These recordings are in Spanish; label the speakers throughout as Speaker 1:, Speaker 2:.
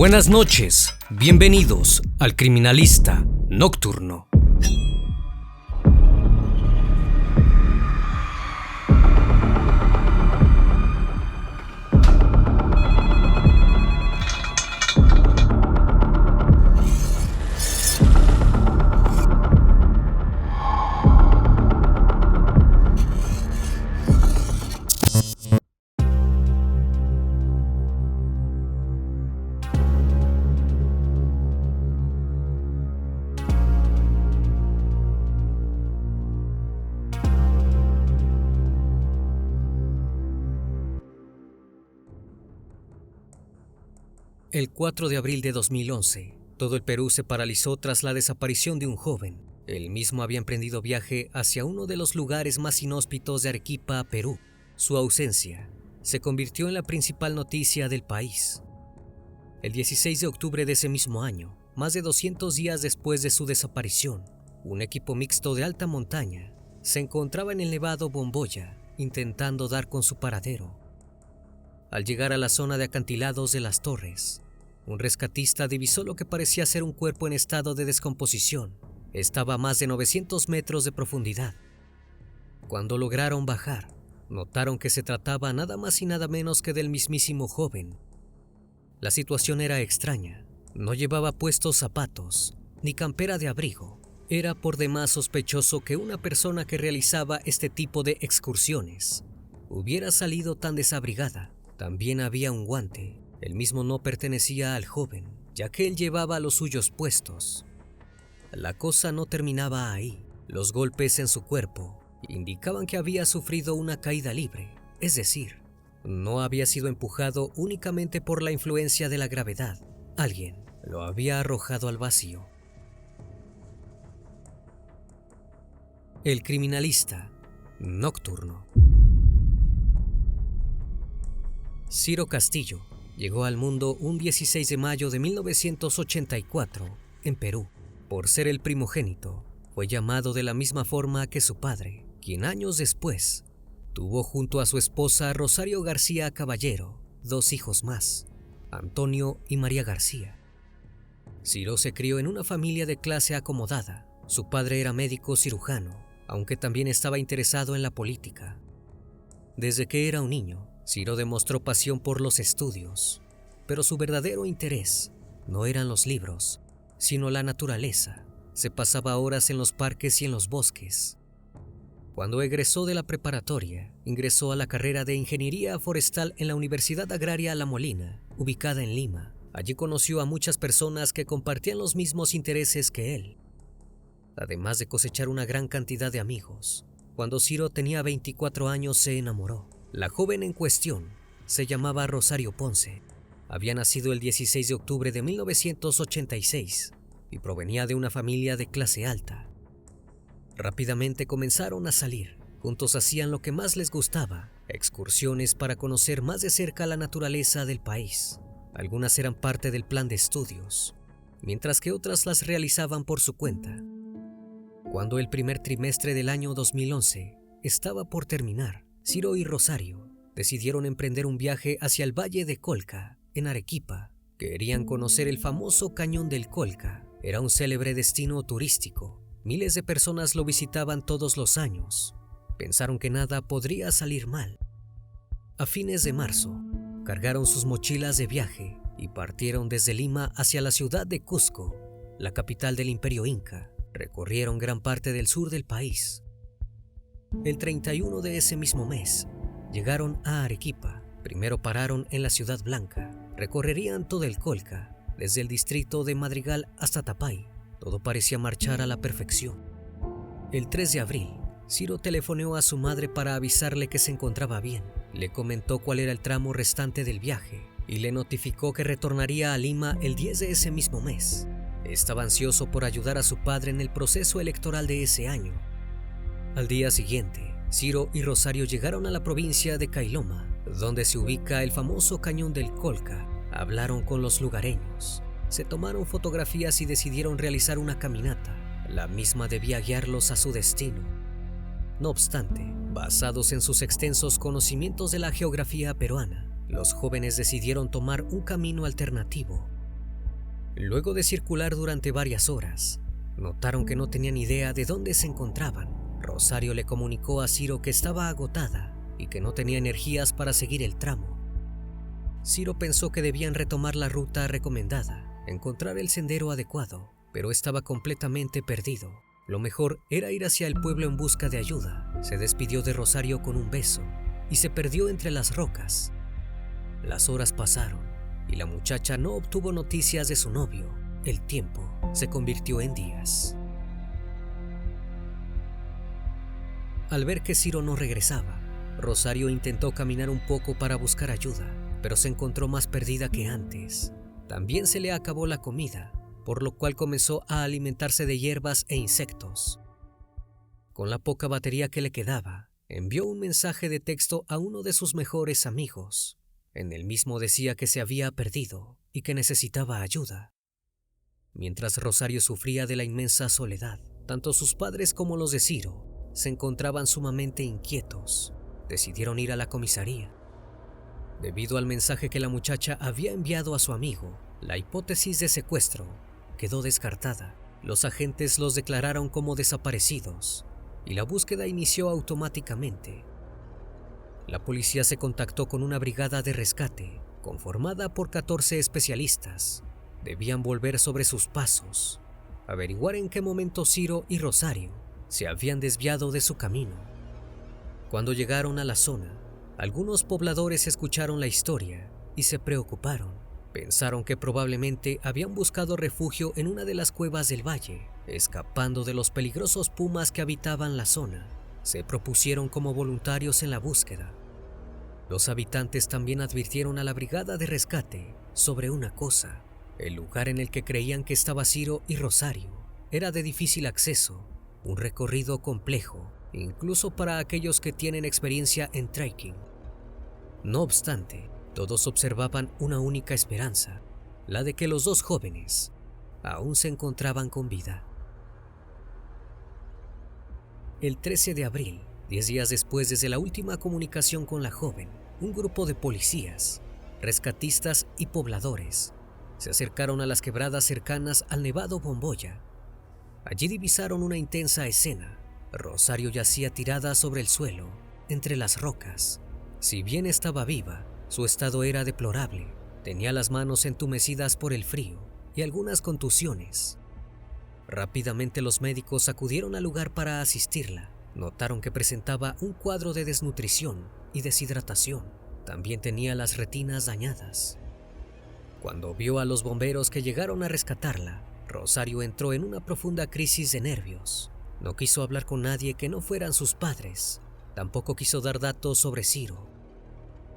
Speaker 1: Buenas noches, bienvenidos al Criminalista Nocturno. El 4 de abril de 2011, todo el Perú se paralizó tras la desaparición de un joven. Él mismo había emprendido viaje hacia uno de los lugares más inhóspitos de Arequipa, Perú. Su ausencia se convirtió en la principal noticia del país. El 16 de octubre de ese mismo año, más de 200 días después de su desaparición, un equipo mixto de alta montaña se encontraba en el Nevado Bomboya, intentando dar con su paradero. Al llegar a la zona de acantilados de las Torres, un rescatista divisó lo que parecía ser un cuerpo en estado de descomposición. Estaba a más de 900 metros de profundidad. Cuando lograron bajar, notaron que se trataba nada más y nada menos que del mismísimo joven. La situación era extraña. No llevaba puestos zapatos, ni campera de abrigo. Era por demás sospechoso que una persona que realizaba este tipo de excursiones hubiera salido tan desabrigada. También había un guante. El mismo no pertenecía al joven, ya que él llevaba los suyos puestos. La cosa no terminaba ahí. Los golpes en su cuerpo indicaban que había sufrido una caída libre, es decir, no había sido empujado únicamente por la influencia de la gravedad. Alguien lo había arrojado al vacío. El Criminalista Nocturno. Ciro Castillo llegó al mundo un 16 de mayo de 1984 en Perú. Por ser el primogénito, fue llamado de la misma forma que su padre, quien años después tuvo junto a su esposa Rosario García Caballero 2 hijos más, Antonio y María García. Ciro se crió en una familia de clase acomodada. Su padre era médico cirujano, aunque también estaba interesado en la política. Desde que era un niño, Ciro demostró pasión por los estudios, pero su verdadero interés no eran los libros, sino la naturaleza. Se pasaba horas en los parques y en los bosques. Cuando egresó de la preparatoria, ingresó a la carrera de Ingeniería Forestal en la Universidad Agraria La Molina, ubicada en Lima. Allí conoció a muchas personas que compartían los mismos intereses que él, además de cosechar una gran cantidad de amigos. Cuando Ciro tenía 24 años se enamoró. La joven en cuestión se llamaba Rosario Ponce. Había nacido el 16 de octubre de 1986 y provenía de una familia de clase alta. Rápidamente comenzaron a salir. Juntos hacían lo que más les gustaba, excursiones para conocer más de cerca la naturaleza del país. Algunas eran parte del plan de estudios, mientras que otras las realizaban por su cuenta. Cuando el primer trimestre del año 2011 estaba por terminar, Ciro y Rosario decidieron emprender un viaje hacia el Valle de Colca, en Arequipa. Querían conocer el famoso Cañón del Colca. Era un célebre destino turístico. Miles de personas lo visitaban todos los años. Pensaron que nada podría salir mal. A fines de marzo, cargaron sus mochilas de viaje y partieron desde Lima hacia la ciudad de Cusco, la capital del Imperio Inca. Recorrieron gran parte del sur del país. El 31 de ese mismo mes, llegaron a Arequipa. Primero pararon en la Ciudad Blanca. Recorrerían todo el Colca, desde el distrito de Madrigal hasta Tapay. Todo parecía marchar a la perfección. El 3 de abril, Ciro telefoneó a su madre para avisarle que se encontraba bien. Le comentó cuál era el tramo restante del viaje y le notificó que retornaría a Lima el 10 de ese mismo mes. Estaba ansioso por ayudar a su padre en el proceso electoral de ese año. Al día siguiente, Ciro y Rosario llegaron a la provincia de Cailoma, donde se ubica el famoso Cañón del Colca. Hablaron con los lugareños, se tomaron fotografías y decidieron realizar una caminata. La misma debía guiarlos a su destino. No obstante, basados en sus extensos conocimientos de la geografía peruana, los jóvenes decidieron tomar un camino alternativo. Luego de circular durante varias horas, notaron que no tenían idea de dónde se encontraban. Rosario le comunicó a Ciro que estaba agotada y que no tenía energías para seguir el tramo. Ciro pensó que debían retomar la ruta recomendada, encontrar el sendero adecuado, pero estaba completamente perdido. Lo mejor era ir hacia el pueblo en busca de ayuda. Se despidió de Rosario con un beso y se perdió entre las rocas. Las horas pasaron y la muchacha no obtuvo noticias de su novio. El tiempo se convirtió en días. Al ver que Ciro no regresaba, Rosario intentó caminar un poco para buscar ayuda, pero se encontró más perdida que antes. También se le acabó la comida, por lo cual comenzó a alimentarse de hierbas e insectos. Con la poca batería que le quedaba, envió un mensaje de texto a uno de sus mejores amigos. En el mismo decía que se había perdido y que necesitaba ayuda. Mientras Rosario sufría de la inmensa soledad, tanto sus padres como los de Ciro se encontraban sumamente inquietos. Decidieron ir a la comisaría. Debido al mensaje que la muchacha había enviado a su amigo, la hipótesis de secuestro quedó descartada. Los agentes los declararon como desaparecidos y la búsqueda inició automáticamente. La policía se contactó con una brigada de rescate conformada por 14 especialistas. Debían volver sobre sus pasos, averiguar en qué momento Ciro y Rosario se habían desviado de su camino. Cuando llegaron a la zona, algunos pobladores escucharon la historia y se preocuparon. Pensaron que probablemente habían buscado refugio en una de las cuevas del valle, escapando de los peligrosos pumas que habitaban la zona. Se propusieron como voluntarios en la búsqueda. Los habitantes también advirtieron a la brigada de rescate sobre una cosa. El lugar en el que creían que estaba Ciro y Rosario era de difícil acceso, un recorrido complejo, incluso para aquellos que tienen experiencia en trekking. No obstante, todos observaban una única esperanza, la de que los dos jóvenes aún se encontraban con vida. El 13 de abril, 10 días después desde la última comunicación con la joven, un grupo de policías, rescatistas y pobladores se acercaron a las quebradas cercanas al Nevado Bomboya. Allí divisaron una intensa escena. Rosario yacía tirada sobre el suelo, entre las rocas. Si bien estaba viva, su estado era deplorable. Tenía las manos entumecidas por el frío y algunas contusiones. Rápidamente los médicos acudieron al lugar para asistirla. Notaron que presentaba un cuadro de desnutrición y deshidratación. También tenía las retinas dañadas. Cuando vio a los bomberos que llegaron a rescatarla, Rosario entró en una profunda crisis de nervios. No quiso hablar con nadie que no fueran sus padres. Tampoco quiso dar datos sobre Ciro.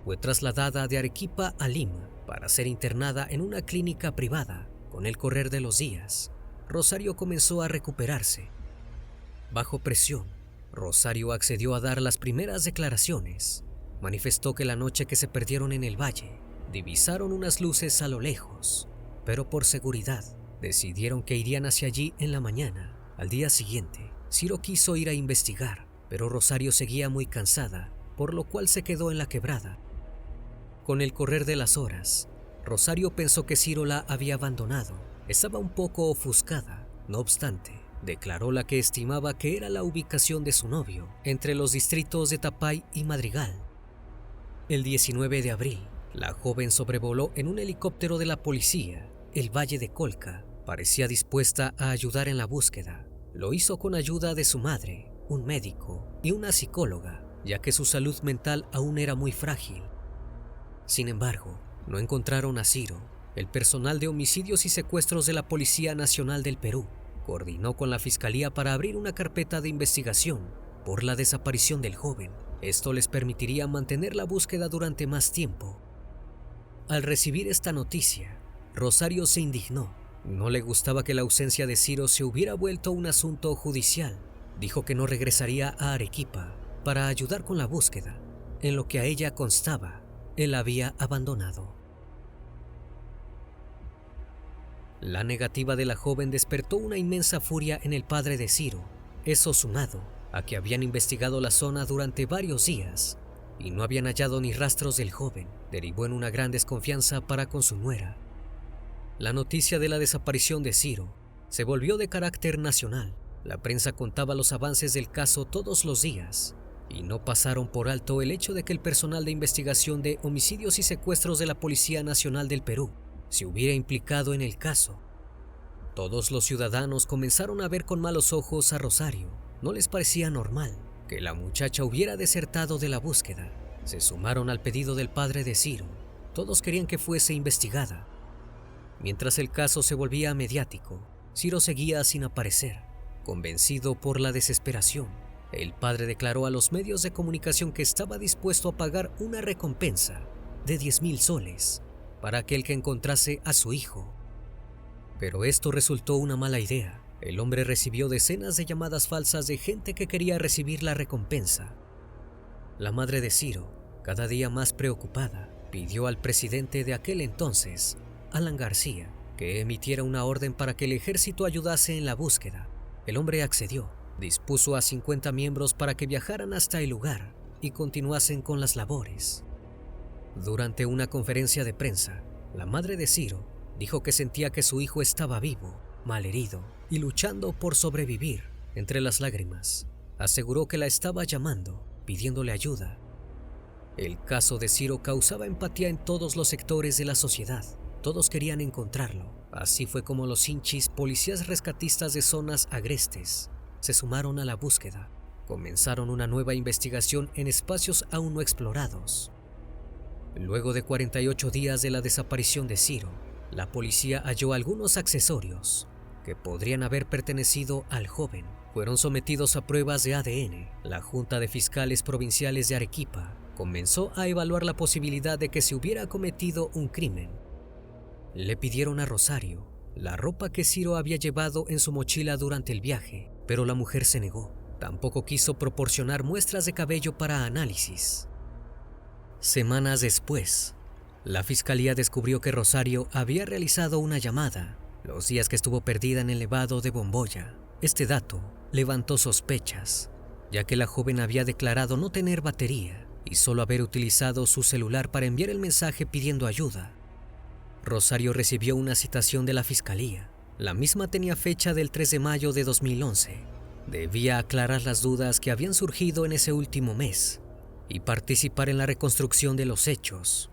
Speaker 1: Fue trasladada de Arequipa a Lima para ser internada en una clínica privada. Con el correr de los días, Rosario comenzó a recuperarse. Bajo presión, Rosario accedió a dar las primeras declaraciones. Manifestó que la noche que se perdieron en el valle, divisaron unas luces a lo lejos, pero por seguridad decidieron que irían hacia allí en la mañana. Al día siguiente, Ciro quiso ir a investigar, pero Rosario seguía muy cansada, por lo cual se quedó en la quebrada. Con el correr de las horas, Rosario pensó que Ciro la había abandonado. Estaba un poco ofuscada. No obstante, declaró la que estimaba que era la ubicación de su novio, entre los distritos de Tapay y Madrigal. El 19 de abril, la joven sobrevoló en un helicóptero de la policía el valle de Colca. Parecía dispuesta a ayudar en la búsqueda. Lo hizo con ayuda de su madre, un médico y una psicóloga, ya que su salud mental aún era muy frágil. Sin embargo, no encontraron a Ciro. El personal de homicidios y secuestros de la Policía Nacional del Perú coordinó con la Fiscalía para abrir una carpeta de investigación por la desaparición del joven. Esto les permitiría mantener la búsqueda durante más tiempo. Al recibir esta noticia, Rosario se indignó. No le gustaba que la ausencia de Ciro se hubiera vuelto un asunto judicial. Dijo que no regresaría a Arequipa para ayudar con la búsqueda. En lo que a ella constaba, él había abandonado. La negativa de la joven despertó una inmensa furia en el padre de Ciro. Eso sumado a que habían investigado la zona durante varios días y no habían hallado ni rastros del joven, derivó en una gran desconfianza para con su nuera. La noticia de la desaparición de Ciro se volvió de carácter nacional. La prensa contaba los avances del caso todos los días y no pasaron por alto el hecho de que el personal de investigación de homicidios y secuestros de la Policía Nacional del Perú se hubiera implicado en el caso. Todos los ciudadanos comenzaron a ver con malos ojos a Rosario. No les parecía normal que la muchacha hubiera desertado de la búsqueda. Se sumaron al pedido del padre de Ciro. Todos querían que fuese investigada. Mientras el caso se volvía mediático, Ciro seguía sin aparecer. Convencido por la desesperación, el padre declaró a los medios de comunicación que estaba dispuesto a pagar una recompensa de 10,000 soles para aquel que encontrase a su hijo. Pero esto resultó una mala idea. El hombre recibió decenas de llamadas falsas de gente que quería recibir la recompensa. La madre de Ciro, cada día más preocupada, pidió al presidente de aquel entonces, Alan García, que emitiera una orden para que el ejército ayudase en la búsqueda. El hombre accedió, dispuso a 50 miembros para que viajaran hasta el lugar y continuasen con las labores. Durante una conferencia de prensa, la madre de Ciro dijo que sentía que su hijo estaba vivo, malherido y luchando por sobrevivir. Entre las lágrimas, aseguró que la estaba llamando, pidiéndole ayuda. El caso de Ciro causaba empatía en todos los sectores de la sociedad. Todos querían encontrarlo. Así fue como los hinchis, policías rescatistas de zonas agrestes, se sumaron a la búsqueda. Comenzaron una nueva investigación en espacios aún no explorados. Luego de 48 días de la desaparición de Ciro, la policía halló algunos accesorios que podrían haber pertenecido al joven. Fueron sometidos a pruebas de ADN. La Junta de Fiscales Provinciales de Arequipa comenzó a evaluar la posibilidad de que se hubiera cometido un crimen. Le pidieron a Rosario la ropa que Ciro había llevado en su mochila durante el viaje, pero la mujer se negó. Tampoco quiso proporcionar muestras de cabello para análisis. Semanas después, la fiscalía descubrió que Rosario había realizado una llamada los días que estuvo perdida en el Nevado de Bomboya. Este dato levantó sospechas, ya que la joven había declarado no tener batería y solo haber utilizado su celular para enviar el mensaje pidiendo ayuda. Rosario recibió una citación de la fiscalía. La misma tenía fecha del 3 de mayo de 2011. Debía aclarar las dudas que habían surgido en ese último mes y participar en la reconstrucción de los hechos.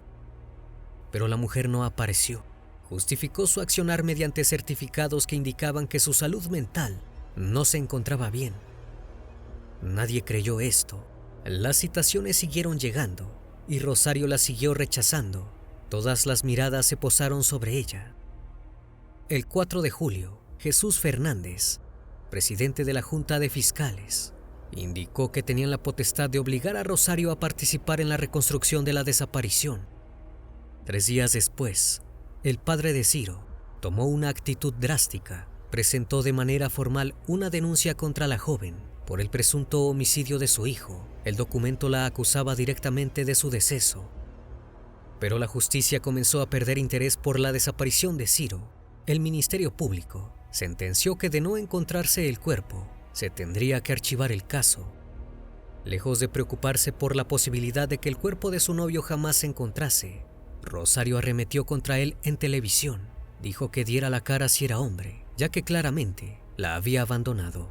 Speaker 1: Pero la mujer no apareció. Justificó su accionar mediante certificados que indicaban que su salud mental no se encontraba bien. Nadie creyó esto. Las citaciones siguieron llegando y Rosario las siguió rechazando. Todas las miradas se posaron sobre ella. El 4 de julio, Jesús Fernández, presidente de la Junta de Fiscales, indicó que tenían la potestad de obligar a Rosario a participar en la reconstrucción de la desaparición. 3 días después, el padre de Ciro tomó una actitud drástica. Presentó de manera formal una denuncia contra la joven por el presunto homicidio de su hijo. El documento la acusaba directamente de su deceso. Pero la justicia comenzó a perder interés por la desaparición de Ciro. El Ministerio Público sentenció que de no encontrarse el cuerpo, se tendría que archivar el caso. Lejos de preocuparse por la posibilidad de que el cuerpo de su novio jamás se encontrase, Rosario arremetió contra él en televisión. Dijo que diera la cara si era hombre, ya que claramente la había abandonado.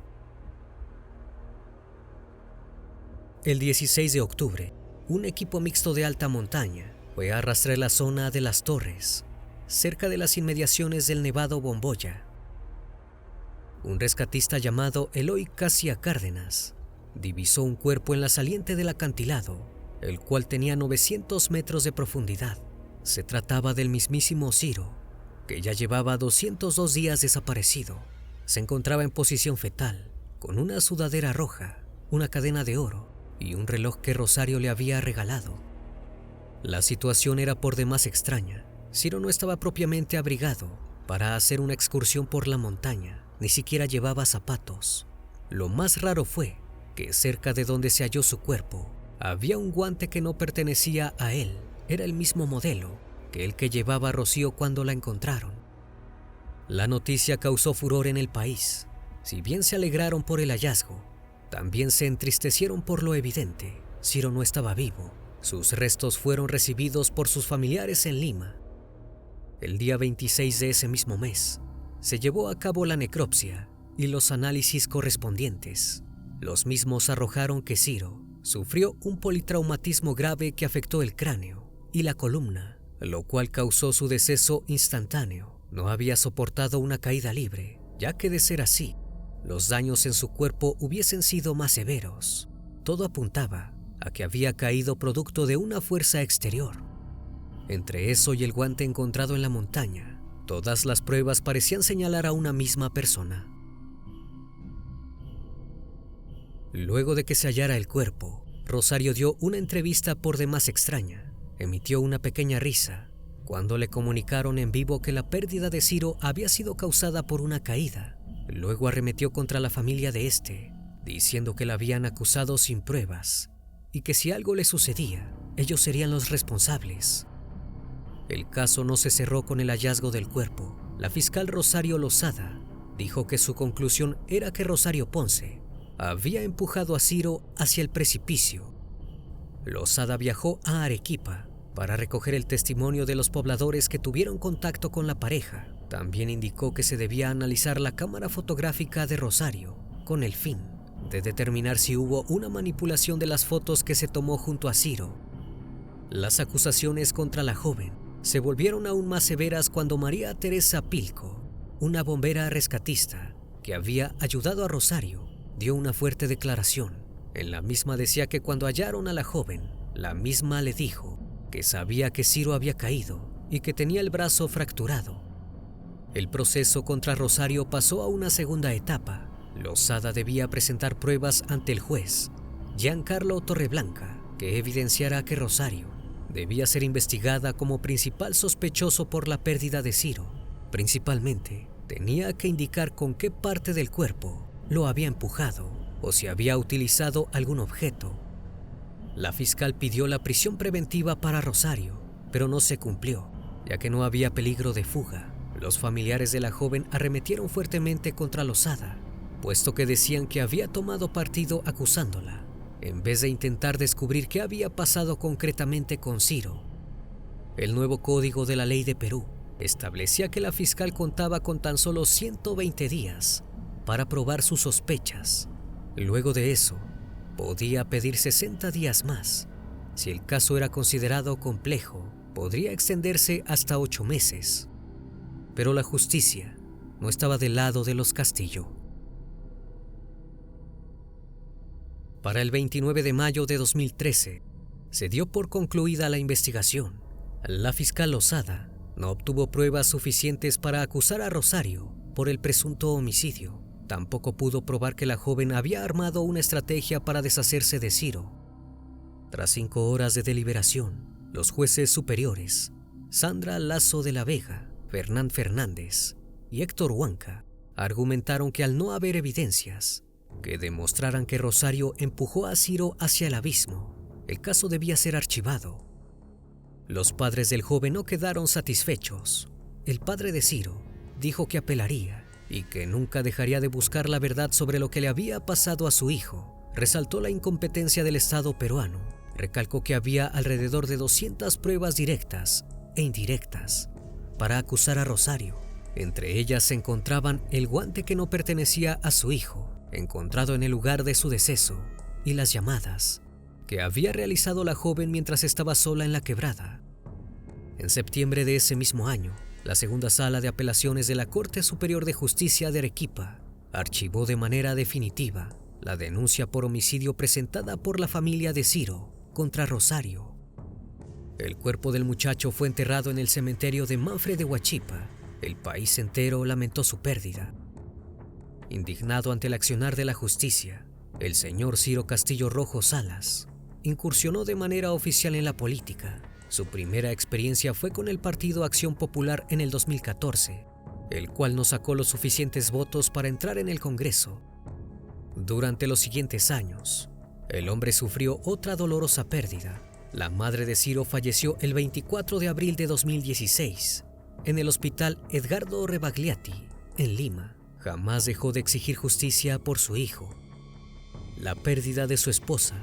Speaker 1: El 16 de octubre, un equipo mixto de alta montaña fue a rastrear la zona de Las Torres, cerca de las inmediaciones del Nevado Bomboya. Un rescatista llamado Eloy Casia Cárdenas divisó un cuerpo en la saliente del acantilado, el cual tenía 900 metros de profundidad. Se trataba del mismísimo Ciro, que ya llevaba 202 días desaparecido. Se encontraba en posición fetal, con una sudadera roja, una cadena de oro y un reloj que Rosario le había regalado. La situación era por demás extraña. Ciro no estaba propiamente abrigado para hacer una excursión por la montaña, ni siquiera llevaba zapatos. Lo más raro fue que cerca de donde se halló su cuerpo había un guante que no pertenecía a él. Era el mismo modelo que el que llevaba Rocío cuando la encontraron. La noticia causó furor en el país. Si bien se alegraron por el hallazgo, también se entristecieron por lo evidente. Ciro no estaba vivo. Sus restos fueron recibidos por sus familiares en Lima. El día 26 de ese mismo mes, se llevó a cabo la necropsia y los análisis correspondientes. Los mismos arrojaron que Ciro sufrió un politraumatismo grave que afectó el cráneo y la columna, lo cual causó su deceso instantáneo. No había soportado una caída libre, ya que de ser así, los daños en su cuerpo hubiesen sido más severos. Todo apuntaba a que había caído producto de una fuerza exterior. Entre eso y el guante encontrado en la montaña, todas las pruebas parecían señalar a una misma persona. Luego de que se hallara el cuerpo, Rosario dio una entrevista por demás extraña. Emitió una pequeña risa cuando le comunicaron en vivo que la pérdida de Ciro había sido causada por una caída. Luego arremetió contra la familia de este, diciendo que la habían acusado sin pruebas y que si algo le sucedía, ellos serían los responsables. El caso no se cerró con el hallazgo del cuerpo. La fiscal Rosario Lozada dijo que su conclusión era que Rosario Ponce había empujado a Ciro hacia el precipicio. Lozada viajó a Arequipa para recoger el testimonio de los pobladores que tuvieron contacto con la pareja. También indicó que se debía analizar la cámara fotográfica de Rosario con el fin de determinar si hubo una manipulación de las fotos que se tomó junto a Ciro. Las acusaciones contra la joven se volvieron aún más severas cuando María Teresa Pilco, una bombera rescatista que había ayudado a Rosario, dio una fuerte declaración. En la misma decía que cuando hallaron a la joven, la misma le dijo que sabía que Ciro había caído y que tenía el brazo fracturado. El proceso contra Rosario pasó a una segunda etapa. Lozada debía presentar pruebas ante el juez Giancarlo Torreblanca que evidenciara que Rosario debía ser investigada como principal sospechoso por la pérdida de Ciro. Principalmente, tenía que indicar con qué parte del cuerpo lo había empujado o si había utilizado algún objeto. La fiscal pidió la prisión preventiva para Rosario, pero no se cumplió, ya que no había peligro de fuga. Los familiares de la joven arremetieron fuertemente contra Lozada, puesto que decían que había tomado partido acusándola, en vez de intentar descubrir qué había pasado concretamente con Ciro. El nuevo Código de la Ley de Perú establecía que la fiscal contaba con tan solo 120 días para probar sus sospechas. Luego de eso, podía pedir 60 días más. Si el caso era considerado complejo, podría extenderse hasta 8 meses. Pero la justicia no estaba del lado de los Castillo. Para el 29 de mayo de 2013, se dio por concluida la investigación. La fiscal Lozada no obtuvo pruebas suficientes para acusar a Rosario por el presunto homicidio. Tampoco pudo probar que la joven había armado una estrategia para deshacerse de Ciro. Tras 5 horas de deliberación, los jueces superiores, Sandra Lazo de la Vega, Fernán Fernández y Héctor Huanca, argumentaron que al no haber evidencias que demostraran que Rosario empujó a Ciro hacia el abismo, el caso debía ser archivado. Los padres del joven no quedaron satisfechos. El padre de Ciro dijo que apelaría y que nunca dejaría de buscar la verdad sobre lo que le había pasado a su hijo. Resaltó la incompetencia del Estado peruano. Recalcó que había alrededor de 200 pruebas directas e indirectas para acusar a Rosario. Entre ellas se encontraban el guante que no pertenecía a su hijo, encontrado en el lugar de su deceso, y las llamadas que había realizado la joven mientras estaba sola en la quebrada. En septiembre de ese mismo año, la segunda sala de apelaciones de la Corte Superior de Justicia de Arequipa archivó de manera definitiva la denuncia por homicidio presentada por la familia de Ciro contra Rosario. El cuerpo del muchacho fue enterrado en el cementerio de Manfre de Huachipa. El país entero lamentó su pérdida. Indignado ante el accionar de la justicia, el señor Ciro Castillo Rojo Salas incursionó de manera oficial en la política. Su primera experiencia fue con el Partido Acción Popular en el 2014, el cual no sacó los suficientes votos para entrar en el Congreso. Durante los siguientes años, el hombre sufrió otra dolorosa pérdida. La madre de Ciro falleció el 24 de abril de 2016 en el Hospital Edgardo Rebagliati, en Lima. Jamás dejó de exigir justicia por su hijo. La pérdida de su esposa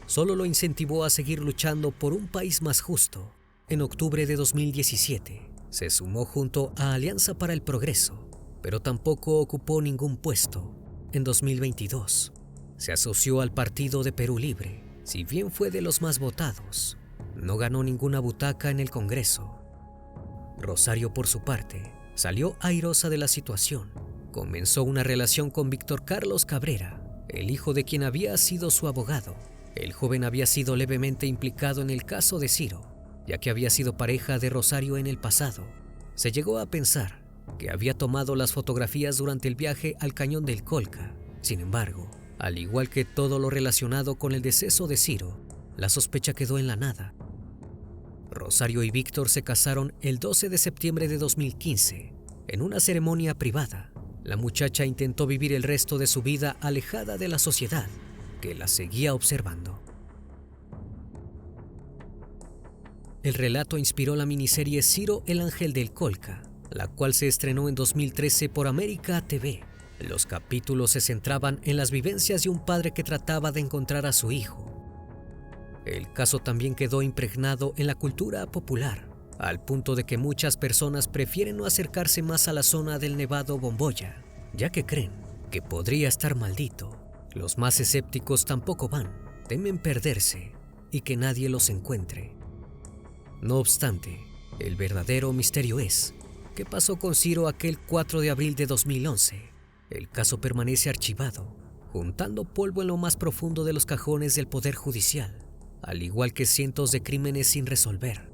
Speaker 1: solo lo incentivó a seguir luchando por un país más justo. En octubre de 2017, Se sumó junto a Alianza para el Progreso, pero tampoco ocupó ningún puesto. En 2022, se asoció al Partido de Perú Libre. Si bien fue de los más votados, no ganó ninguna butaca en el Congreso. Rosario, por su parte, salió airosa de la situación. Comenzó una relación con Víctor Carlos Cabrera, el hijo de quien había sido su abogado. El joven había sido levemente implicado en el caso de Ciro, ya que había sido pareja de Rosario en el pasado. Se llegó a pensar que había tomado las fotografías durante el viaje al Cañón del Colca. Sin embargo, al igual que todo lo relacionado con el deceso de Ciro, la sospecha quedó en la nada. Rosario y Víctor se casaron el 12 de septiembre de 2015, en una ceremonia privada. La muchacha intentó vivir el resto de su vida alejada de la sociedad, que la seguía observando. El relato inspiró la miniserie Ciro el Ángel del Colca, la cual se estrenó en 2013 por América TV. Los capítulos se centraban en las vivencias de un padre que trataba de encontrar a su hijo. El caso también quedó impregnado en la cultura popular, al punto de que muchas personas prefieren no acercarse más a la zona del Nevado Bomboya, ya que creen que podría estar maldito. Los más escépticos tampoco van, temen perderse y que nadie los encuentre. No obstante, el verdadero misterio es: ¿qué pasó con Ciro aquel 4 de abril de 2011? El caso permanece archivado, juntando polvo en lo más profundo de los cajones del Poder Judicial, al igual que cientos de crímenes sin resolver.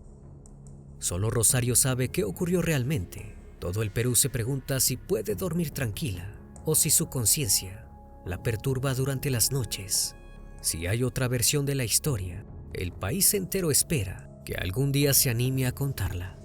Speaker 1: Solo Rosario sabe qué ocurrió realmente. Todo el Perú se pregunta si puede dormir tranquila o si su conciencia la perturba durante las noches. Si hay otra versión de la historia, el país entero espera que algún día se anime a contarla.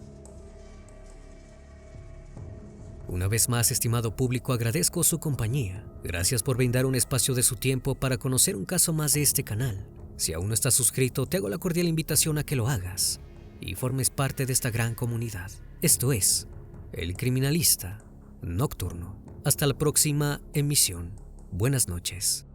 Speaker 1: Una vez más, estimado público, agradezco su compañía. Gracias por brindar un espacio de su tiempo para conocer un caso más de este canal. Si aún no estás suscrito, te hago la cordial invitación a que lo hagas y formes parte de esta gran comunidad. Esto es El Criminalista Nocturno. Hasta la próxima emisión. Buenas noches.